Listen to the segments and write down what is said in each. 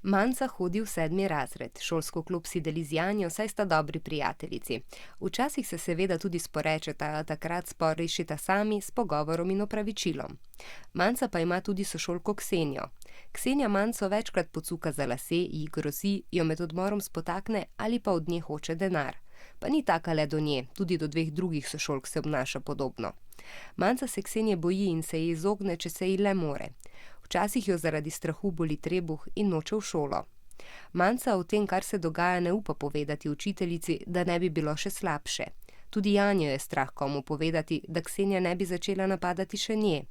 Manca hodi v 7. razred, šolsko klop si deli z Janjo, saj sta dobri prijateljici. Včasih se seveda tudi sporečeta, a takrat spor rešita sami s pogovorom in opravičilom. Manca pa ima tudi sošolko Ksenijo. Ksenija Manco večkrat pocuka za lase, ji grozi, jo med odmorom spotakne ali pa od nje hoče denar. Pa ni taka le do nje, tudi do dveh drugih sošolk se obnaša podobno. Manca se Ksenije boji in se ji izogne, če se ji le more. Včasih jo zaradi strahu boli trebuh in noče v šolo. Manca o tem, kar se dogaja, ne upa povedati učiteljici, da ne bi bilo še slabše. Tudi Janjo je strah komu povedati, da Ksenija ne bi začela napadati še nje.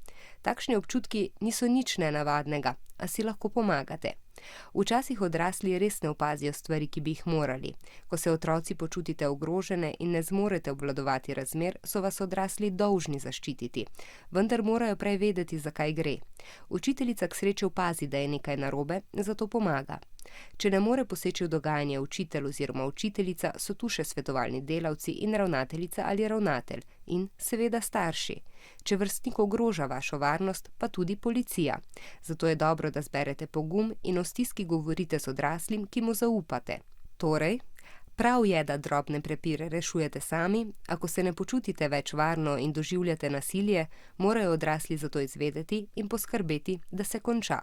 Takšni občutki niso nič nenavadnega, a si lahko pomagate. Včasih odrasli res ne opazijo stvari, ki bi jih morali. Ko se otroci počutite ogrožene in ne zmorete obvladovati razmer, so vas odrasli dolžni zaščititi. Vendar morajo prej vedeti, za kaj gre. Učiteljica k sreči opazi, da je nekaj narobe, zato pomaga. Če ne more poseči v dogajanje učitelj oziroma učiteljica, so tu še svetovalni delavci in ravnateljica ali ravnatelj in seveda starši. Če vrstnik ogroža vašo varnost, pa tudi policija. Zato je dobro, da zberete pogum in o stiski govorite z odraslim, ki mu zaupate. Torej, prav je, da drobne prepire rešujete sami, ako se ne počutite več varno in doživljate nasilje, morajo odrasli za to izvedeti in poskrbeti, da se konča.